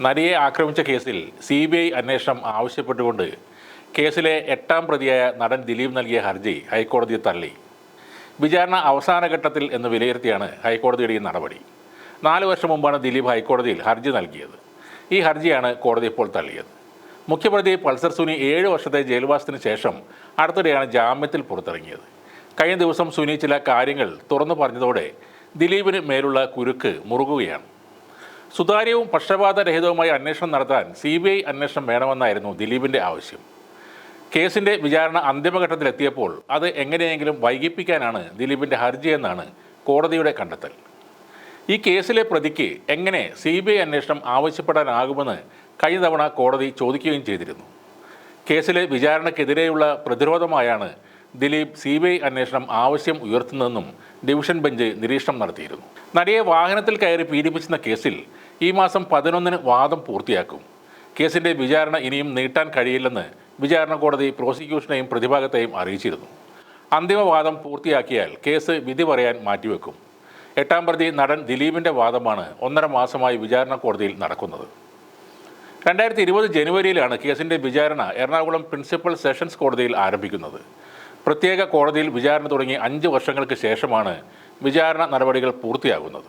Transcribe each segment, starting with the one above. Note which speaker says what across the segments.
Speaker 1: നടിയെ ആക്രമിച്ച കേസിൽ CBI അന്വേഷണം ആവശ്യപ്പെട്ടുകൊണ്ട് കേസിലെ 8ാം പ്രതിയായ നടൻ ദിലീപ് നൽകിയ ഹർജി ഹൈക്കോടതി തള്ളി. വിചാരണ അവസാന ഘട്ടത്തിൽ എന്ന് വിലയിരുത്തിയാണ് ഹൈക്കോടതിയുടെ ഈ നടപടി. 4 വർഷം മുമ്പാണ് ദിലീപ് ഹൈക്കോടതിയിൽ ഹർജി നൽകിയത്. ഈ ഹർജിയാണ് കോടതി ഇപ്പോൾ തള്ളിയത്. മുഖ്യപ്രതി പൾസർ സുനി 7 വർഷത്തെ ജയിൽവാസത്തിന് ശേഷം അടുത്തിടെയാണ് ജാമ്യത്തിൽ പുറത്തിറങ്ങിയത്. കഴിഞ്ഞ ദിവസം സുനി ചില കാര്യങ്ങൾ തുറന്നു പറഞ്ഞതോടെ ദിലീപിന് മേലുള്ള കുരുക്ക് മുറുകുകയാണ്. സുതാര്യവും പക്ഷപാതരഹിതവുമായ അന്വേഷണം നടത്താൻ CBI അന്വേഷണം വേണമെന്നായിരുന്നു ദിലീപിൻ്റെ ആവശ്യം. കേസിൻ്റെ വിചാരണ അന്തിമഘട്ടത്തിലെത്തിയപ്പോൾ അത് എങ്ങനെയെങ്കിലും വൈകിപ്പിക്കാനാണ് ദിലീപിൻ്റെ ഹർജിയെന്നാണ് കോടതിയുടെ കണ്ടെത്തൽ. ഈ കേസിലെ പ്രതിക്ക് എങ്ങനെ CBI അന്വേഷണം ആവശ്യപ്പെടാനാകുമെന്ന് കഴിഞ്ഞ തവണ കോടതി ചോദിക്കുകയും ചെയ്തിരുന്നു. കേസിലെ വിചാരണയ്ക്കെതിരെയുള്ള പ്രതിരോധമായാണ് ദിലീപ് CBI അന്വേഷണം ആവശ്യം ഉയർത്തുന്നതെന്നും ഡിവിഷൻ ബെഞ്ച് നിരീക്ഷണം നടത്തിയിരുന്നു. നടിയെ വാഹനത്തിൽ കയറി പീഡിപ്പിച്ചെന്ന കേസിൽ ഈ മാസം 11-ന് വാദം പൂർത്തിയാക്കും. കേസിൻ്റെ വിചാരണ ഇനിയും നീട്ടാൻ കഴിയില്ലെന്ന് വിചാരണ കോടതി പ്രോസിക്യൂഷനെയും പ്രതിഭാഗത്തെയും അറിയിച്ചിരുന്നു. അന്തിമവാദം പൂർത്തിയാക്കിയാൽ കേസ് വിധി പറയാൻ മാറ്റിവെക്കും. 8ാം പ്രതി നടൻ ദിലീപിൻ്റെ വാദമാണ് 1.5 മാസമായി വിചാരണ കോടതിയിൽ നടക്കുന്നത്. 2020 ജനുവരിയിലാണ് കേസിൻ്റെ വിചാരണ എറണാകുളം പ്രിൻസിപ്പൽ സെഷൻസ് കോടതിയിൽ ആരംഭിക്കുന്നത്. പ്രത്യേക കോടതിയിൽ വിചാരണ തുടങ്ങി 5 വർഷങ്ങൾക്ക് ശേഷമാണ് വിചാരണ നടപടികൾ പൂർത്തിയാകുന്നത്.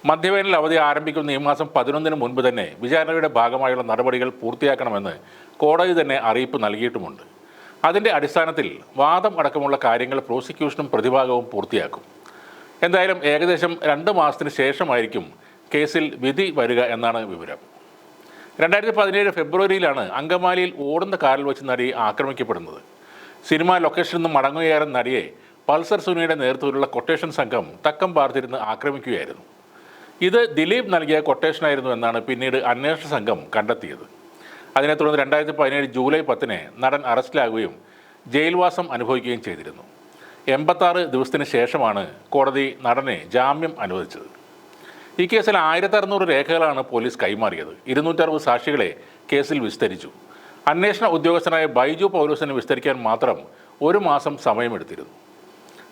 Speaker 1: മധ്യവേനൽ അവധി ആരംഭിക്കുന്ന ഈ മാസം 11-ന് മുൻപ് തന്നെ വിചാരണയുടെ ഭാഗമായുള്ള നടപടികൾ പൂർത്തിയാക്കണമെന്ന് കോടതി തന്നെ അറിയിപ്പ് നൽകിയിട്ടുമുണ്ട്. അതിൻ്റെ അടിസ്ഥാനത്തിൽ വാദം അടക്കമുള്ള കാര്യങ്ങൾ പ്രോസിക്യൂഷനും പ്രതിഭാഗവും പൂർത്തിയാക്കും. എന്തായാലും ഏകദേശം 2 മാസത്തിന് ശേഷമായിരിക്കും കേസിൽ വിധി വരിക എന്നാണ് വിവരം. 2017 ഫെബ്രുവരിയിലാണ് അങ്കമാലിയിൽ ഓടുന്ന കാറിൽ വെച്ച് നടി ആക്രമിക്കപ്പെടുന്നത്. സിനിമാ ലൊക്കേഷനിൽ നിന്നും മടങ്ങുകയായിരുന്ന നടിയെ പൾസർ സുനിയുടെ നേതൃത്വത്തിലുള്ള കൊട്ടേഷൻ സംഘം തക്കം പാർത്തിരുന്ന് ആക്രമിക്കുകയായിരുന്നു. ഇത് ദിലീപ് നൽകിയ കൊട്ടേഷനായിരുന്നു എന്നാണ് പിന്നീട് അന്വേഷണ സംഘം കണ്ടെത്തിയത്. അതിനെ തുടർന്ന് 2017 ജൂലൈ 10-ന് നടൻ അറസ്റ്റിലാകുകയും ജയിൽവാസം അനുഭവിക്കുകയും ചെയ്തിരുന്നു. 86 ദിവസത്തിന് ശേഷമാണ് കോടതി നടനെ ജാമ്യം അനുവദിച്ചത്. ഈ കേസിൽ 1600 രേഖകളാണ് പോലീസ് കൈമാറിയത്. 260 സാക്ഷികളെ കേസിൽ വിസ്തരിച്ചു. അന്വേഷണ ഉദ്യോഗസ്ഥനായ ബൈജു പൗലോസിനെ വിസ്തരിക്കാൻ മാത്രം 1 മാസം സമയമെടുത്തിരുന്നു.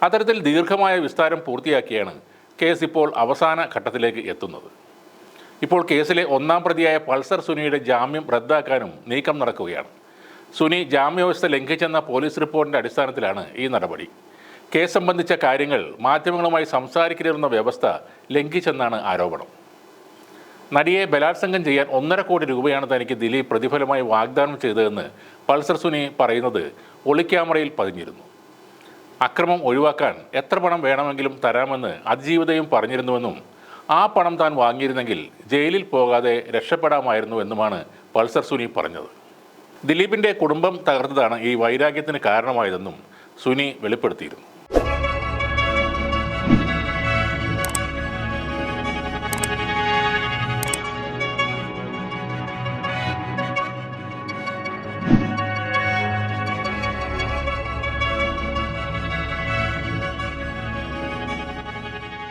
Speaker 1: അത്തരത്തിൽ ദീർഘമായ വിസ്താരം പൂർത്തിയാക്കിയാണ് കേസ് ഇപ്പോൾ അവസാന ഘട്ടത്തിലേക്ക് എത്തുന്നത്. ഇപ്പോൾ കേസിലെ 1ാം പ്രതിയായ പൾസർ സുനിയുടെ ജാമ്യം റദ്ദാക്കാനും നീക്കം നടക്കുകയാണ്. സുനി ജാമ്യവ്യവസ്ഥ ലംഘിച്ചെന്ന പോലീസ് റിപ്പോർട്ടിൻ്റെ അടിസ്ഥാനത്തിലാണ് ഈ നടപടി. കേസ് സംബന്ധിച്ച കാര്യങ്ങൾ മാധ്യമങ്ങളുമായി സംസാരിക്കരുതെന്ന വ്യവസ്ഥ ലംഘിച്ചെന്നാണ് ആരോപണം. നടിയെ ബലാത്സംഗം ചെയ്യാൻ 1.5 കോടി രൂപയാണ് തനിക്ക് ദിലീപ് പ്രതിഫലമായി വാഗ്ദാനം ചെയ്തതെന്ന് പൾസർ സുനി പറയുന്നത് ഒളിക്യാമറയിൽ പതിഞ്ഞിരുന്നു. അക്രമം ഒഴിവാക്കാൻ എത്ര പണം വേണമെങ്കിലും തരാമെന്ന് അതിജീവിതയും പറഞ്ഞിരുന്നുവെന്നും ആ പണം താൻ വാങ്ങിയിരുന്നെങ്കിൽ ജയിലിൽ പോകാതെ രക്ഷപ്പെടാമായിരുന്നുവെന്നുമാണ് പൾസർ സുനി പറഞ്ഞത്. ദിലീപിൻ്റെ കുടുംബം തകർത്തതാണ് ഈ വൈരാഗ്യത്തിന് കാരണമായതെന്നും സുനി വെളിപ്പെടുത്തിയിരുന്നു.